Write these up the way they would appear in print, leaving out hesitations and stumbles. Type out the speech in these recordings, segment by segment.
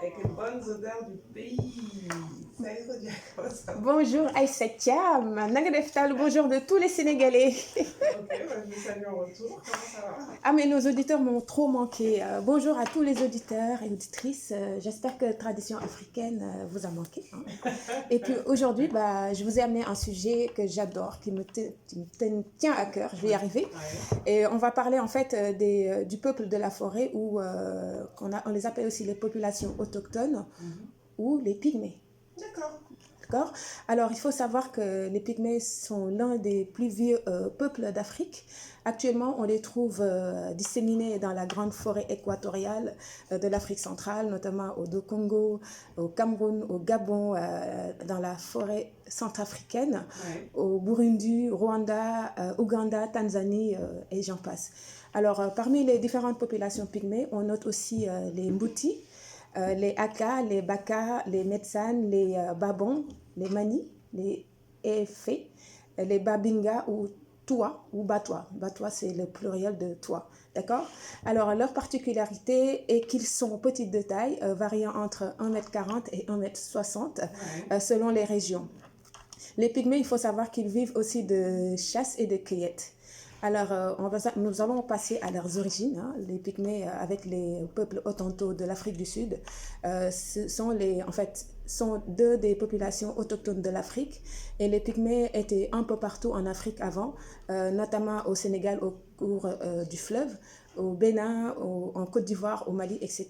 avec les bonnes odeurs du pays. Salut Rodia, comment ça va? Bonjour Aïssa Thiam, nanga def tal, bonjour de tous les Sénégalais. Ok, je vous salue en retour. Comment ça va? Ah mais nos auditeurs m'ont trop manqué. Bonjour à tous les auditeurs et auditrices. J'espère que Tradition africaine vous a manqué. Et puis aujourd'hui, je vous ai amené un sujet que j'adore, qui me tient à cœur. Je vais y arriver. Ouais. Et on va parler en fait du peuple de la forêt, ou on les appelle aussi les populations autochtones ou les pygmées. D'accord. D'accord. Alors, il faut savoir que les Pygmées sont l'un des plus vieux peuples d'Afrique. Actuellement, on les trouve disséminés dans la grande forêt équatoriale de l'Afrique centrale, notamment au Congo, au Cameroun, au Gabon, dans la forêt centrafricaine, au Burundi, Rwanda, Ouganda, Tanzanie, et j'en passe. Alors, parmi les différentes populations pygmées, on note aussi les Mbuti, les Aka, les Baka, les Metsan, les Babon, les Mani, les Efé, les Babinga ou Toua ou Batois. Batois, c'est le pluriel de Toua. D'accord. Alors, leur particularité est qu'ils sont petits de taille, variant entre 1,40 m et 1,60 m selon les régions. Les Pygmées, il faut savoir qu'ils vivent aussi de chasse et de cueillette. Alors, nous allons passer à leurs origines. Les Pygmées, avec les peuples autochtones de l'Afrique du Sud, sont deux des populations autochtones de l'Afrique. Et les Pygmées étaient un peu partout en Afrique avant, notamment au Sénégal au cours du fleuve, au Bénin, en Côte d'Ivoire, au Mali, etc.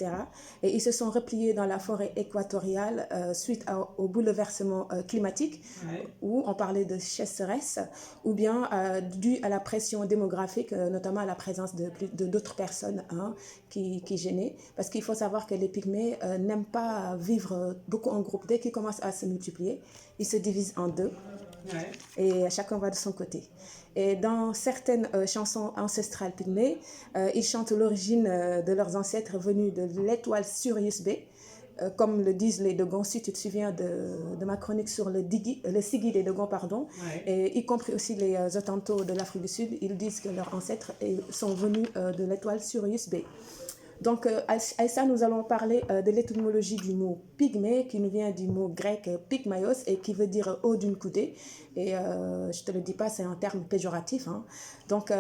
Et ils se sont repliés dans la forêt équatoriale suite au bouleversement climatique, où on parlait de sécheresse, ou bien dû à la pression démographique, notamment à la présence de d'autres personnes qui gênaient. Parce qu'il faut savoir que les Pygmées n'aiment pas vivre beaucoup en groupe. Dès qu'ils commencent à se multiplier, ils se divisent en deux. Et chacun va de son côté. Et dans certaines chansons ancestrales pygmées, ils chantent l'origine de leurs ancêtres venus de l'étoile Sirius B. Comme le disent les Dogons, si tu te souviens de ma chronique sur le Sigi des Dogons, pardon, et y compris aussi les Hottentots de l'Afrique du Sud, ils disent que leurs ancêtres sont venus de l'étoile Sirius B. Donc, à ça, nous allons parler de l'étymologie du mot pygmée, qui nous vient du mot grec pygmaios, et qui veut dire haut d'une coudée. Et je ne te le dis pas, c'est un terme péjoratif. Donc,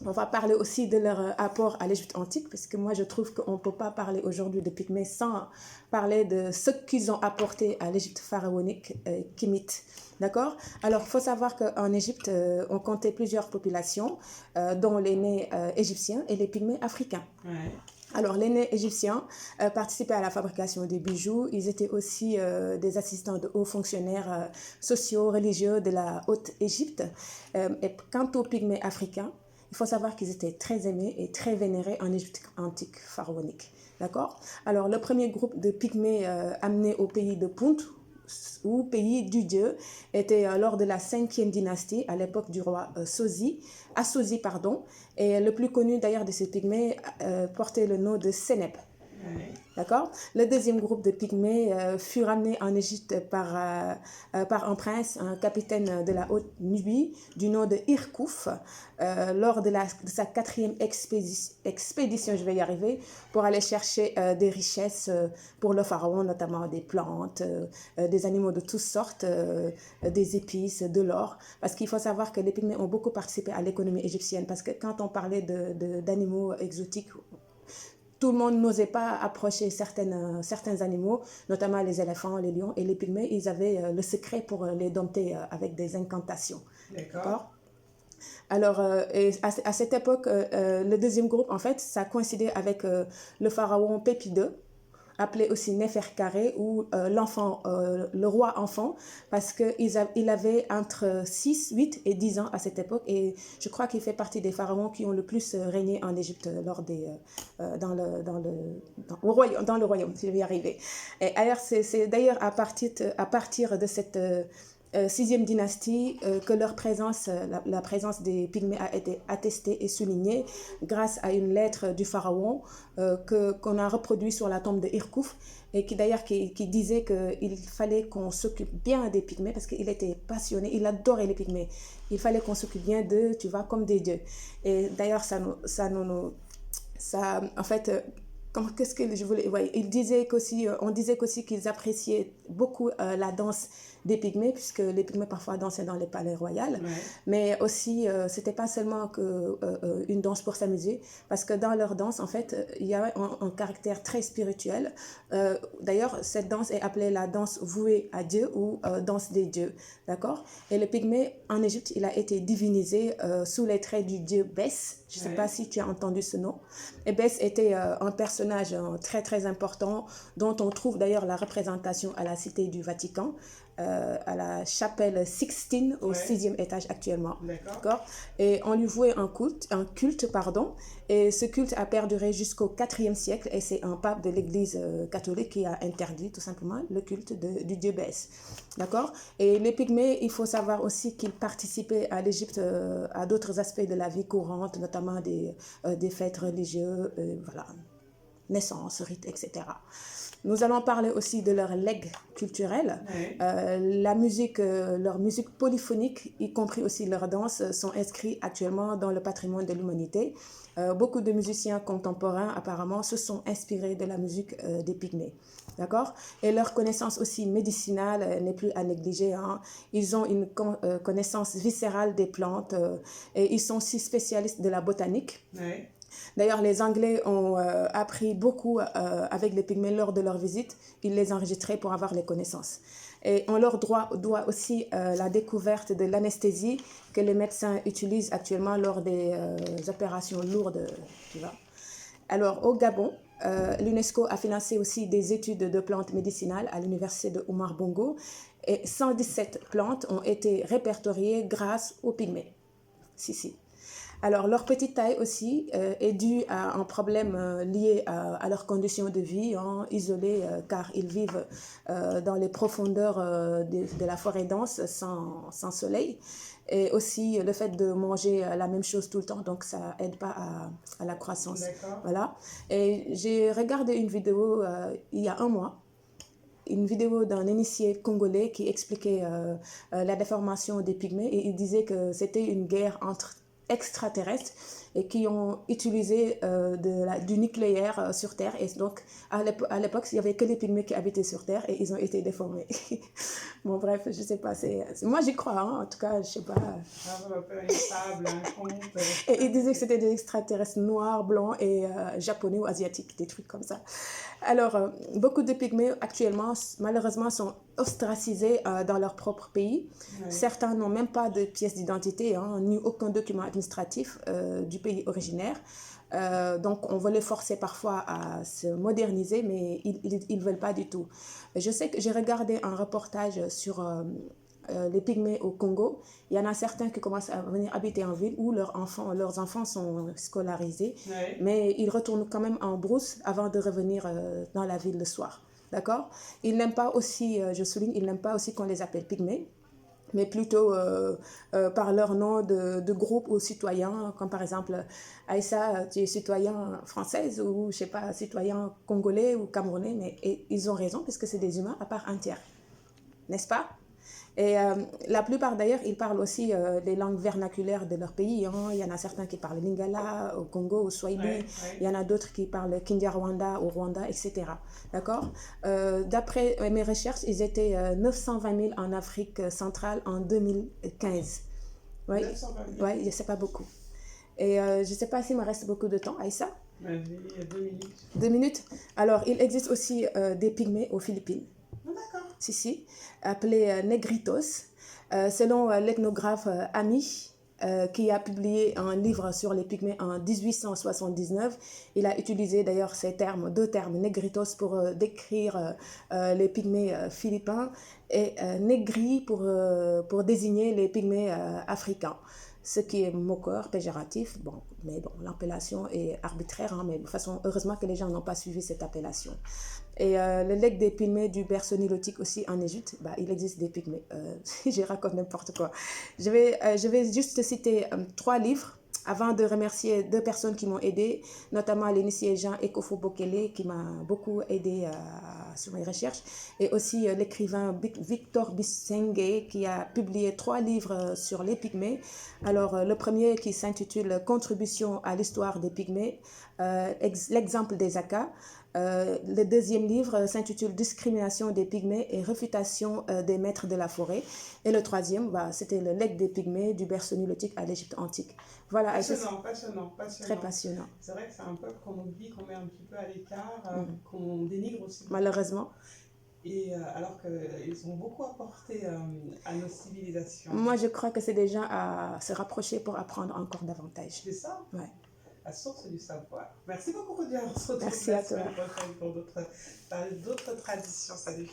on va parler aussi de leur apport à l'Égypte antique, parce que moi, je trouve qu'on ne peut pas parler aujourd'hui de pygmées sans parler de ce qu'ils ont apporté à l'Égypte pharaonique kémite. D'accord. Alors, il faut savoir qu'en Égypte, on comptait plusieurs populations, dont les nés égyptiens et les pygmées africains. Alors, les nés égyptiens participaient à la fabrication des bijoux. Ils étaient aussi des assistants de hauts fonctionnaires sociaux, religieux de la Haute-Égypte. Et quant aux pygmées africains, il faut savoir qu'ils étaient très aimés et très vénérés en Égypte antique pharaonique. D'accord. Alors, le premier groupe de pygmées amenés au pays de Punt, ou pays du dieu, était lors de la 5e dynastie, à l'époque du roi Assosi, et le plus connu d'ailleurs de ces pygmées portait le nom de Sénep. D'accord. Le deuxième groupe de pygmées fut ramené en Égypte par un prince, un capitaine de la Haute-Nubie, du nom de Hirkouf, lors de sa 4e expédition, je vais y arriver, pour aller chercher des richesses pour le pharaon, notamment des plantes, des animaux de toutes sortes, des épices, de l'or. Parce qu'il faut savoir que les pygmées ont beaucoup participé à l'économie égyptienne, parce que quand on parlait d'animaux exotiques, tout le monde n'osait pas approcher certains animaux, notamment les éléphants, les lions, et les pygmées, ils avaient le secret pour les dompter avec des incantations. D'accord. Alors, à cette époque, le deuxième groupe, en fait, ça coïncidait avec le pharaon Pépi II, appelé aussi Néferkaré, ou le roi enfant, parce qu'il avait entre 6, 8 et 10 ans à cette époque, et je crois qu'il fait partie des pharaons qui ont le plus régné en Égypte dans le royaume, si je vais y arriver. Et alors, c'est d'ailleurs à partir de cette 6e dynastie que la présence des pygmées a été attestée et soulignée grâce à une lettre du pharaon qu'on a reproduit sur la tombe de Hirkouf, et qui disait qu'il fallait qu'on s'occupe bien des pygmées, parce qu'il était passionné, il adorait les pygmées. Il fallait qu'on s'occupe bien d'eux, tu vois, comme des dieux. Et d'ailleurs, en fait, qu'est-ce que je voulais... Ouais, il disait qu'aussi, on disait qu'aussi qu'ils appréciaient beaucoup la danse des Pygmées, puisque les Pygmées parfois dansaient dans les palais royaux, mais aussi c'était pas seulement une danse pour s'amuser, parce que dans leur danse, en fait, il y a un caractère très spirituel. D'ailleurs, cette danse est appelée la danse vouée à Dieu ou danse des dieux, d'accord? Et le Pygmée, en Égypte, il a été divinisé sous les traits du dieu Bès. Je ne sais pas si tu as entendu ce nom. Et Bès était un personnage très très important dont on trouve d'ailleurs la représentation à la Cité du Vatican, à la chapelle Sixtine au 6e étage actuellement. D'accord. Et on lui vouait un culte, pardon, et ce culte a perduré jusqu'au 4e siècle et c'est un pape de l'Église catholique qui a interdit tout simplement le culte du dieu Bès. D'accord. Et les Pygmées, il faut savoir aussi qu'ils participaient à l'Égypte à d'autres aspects de la vie courante, notamment des fêtes religieuses, voilà, naissance, rites, etc. Nous allons parler aussi de leur legs culturel. La musique, leur musique polyphonique, y compris aussi leurs danses, sont inscrits actuellement dans le patrimoine de l'humanité. Beaucoup de musiciens contemporains, apparemment, se sont inspirés de la musique des Pygmées. D'accord? Et leur connaissance aussi médicinale n'est plus à négliger. Hein. Ils ont une connaissance viscérale des plantes et ils sont aussi spécialistes de la botanique. D'ailleurs, les Anglais ont appris beaucoup avec les Pygmées lors de leur visite. Ils les enregistraient pour avoir les connaissances. Et on leur doit aussi la découverte de l'anesthésie que les médecins utilisent actuellement lors des opérations lourdes. Tu vois. Alors, au Gabon, l'UNESCO a financé aussi des études de plantes médicinales à l'université de Oumar Bongo. Et 117 plantes ont été répertoriées grâce aux Pygmées. Si. Alors, leur petite taille aussi est due à un problème lié à leurs conditions de vie, hein, isolées, car ils vivent dans les profondeurs de la forêt dense sans soleil. Et aussi le fait de manger la même chose tout le temps, donc ça aide pas à la croissance. Voilà. Et j'ai regardé une vidéo il y a un mois, une vidéo d'un initié congolais qui expliquait la déformation des Pygmées et il disait que c'était une guerre entre extraterrestres et qui ont utilisé du nucléaire sur Terre. Et donc, à l'époque, il n'y avait que les Pygmées qui habitaient sur Terre et ils ont été déformés. Bon, bref, je ne sais pas. Moi, j'y crois, hein, en tout cas, je ne sais pas. Et ils disaient que c'était des extraterrestres noirs, blancs et japonais ou asiatiques, des trucs comme ça. Alors, beaucoup de Pygmées, actuellement, malheureusement, sont ostracisés dans leur propre pays. Certains n'ont même pas de pièce d'identité, hein, ni aucun document administratif du pays originaire. Donc, on veut les forcer parfois à se moderniser, mais ils ne veulent pas du tout. Je sais que j'ai regardé un reportage sur les Pygmées au Congo. Il y en a certains qui commencent à venir habiter en ville où leurs enfants sont scolarisés, mais ils retournent quand même en brousse avant de revenir dans la ville le soir. D'accord? Ils n'aiment pas aussi, je souligne, ils n'aiment pas aussi qu'on les appelle Pygmées, mais plutôt par leur nom de groupe ou citoyen, comme par exemple Aïssa, tu es citoyen française ou je sais pas, citoyen congolais ou camerounais, mais ils ont raison parce que c'est des humains à part entière, n'est-ce pas? Et la plupart d'ailleurs, ils parlent aussi les langues vernaculaires de leur pays. Hein. Il y en a certains qui parlent lingala au Congo, au Swahili. Il y en a d'autres qui parlent Kinyarwanda au Rwanda, etc. D'accord? D'après mes recherches, ils étaient 920 000 en Afrique centrale en 2015. Oui, c'est pas beaucoup. Et je ne sais pas s'il me reste beaucoup de temps, Aïssa? 2 minutes. 2 minutes? Alors, il existe aussi des Pygmées aux Philippines. D'accord. Si, appelé Negritos. Selon l'ethnographe Ami, qui a publié un livre sur les Pygmées en 1879, il a utilisé d'ailleurs deux termes, Negritos pour décrire les Pygmées philippins et Negri pour désigner les Pygmées africains. Ce qui est moqueur, péjoratif, mais l'appellation est arbitraire, hein, mais de toute façon, heureusement que les gens n'ont pas suivi cette appellation. Et le legs des Pygmées du berceau nilotique aussi en Égypte, il existe des Pygmées. Je raconte n'importe quoi. Je vais juste citer 3 livres Avant de remercier 2 personnes qui m'ont aidé, notamment l'initié Jean Ekofo Bokele qui m'a beaucoup aidé sur mes recherches, et aussi l'écrivain Victor Bissengé qui a publié 3 livres sur les Pygmées. Alors, le premier qui s'intitule Contribution à l'histoire des Pygmées, l'exemple des Akas. Le deuxième livre s'intitule Discrimination des Pygmées et réfutation des maîtres de la forêt. Et le troisième, c'était le legs des Pygmées du berceau nilotique à l'Égypte antique. Voilà, Passionnant. très passionnant. C'est vrai que c'est un peuple qu'on oublie, qu'on met un petit peu à l'écart, qu'on dénigre aussi. Malheureusement. Et alors qu'ils ont beaucoup apporté à nos civilisations. Moi, je crois que c'est des gens à se rapprocher pour apprendre encore davantage. C'est ça? Ouais. La source du savoir. Merci beaucoup, Rodia. On se retrouve Merci à toi. la semaine prochaine pour d'autres traditions. Salut.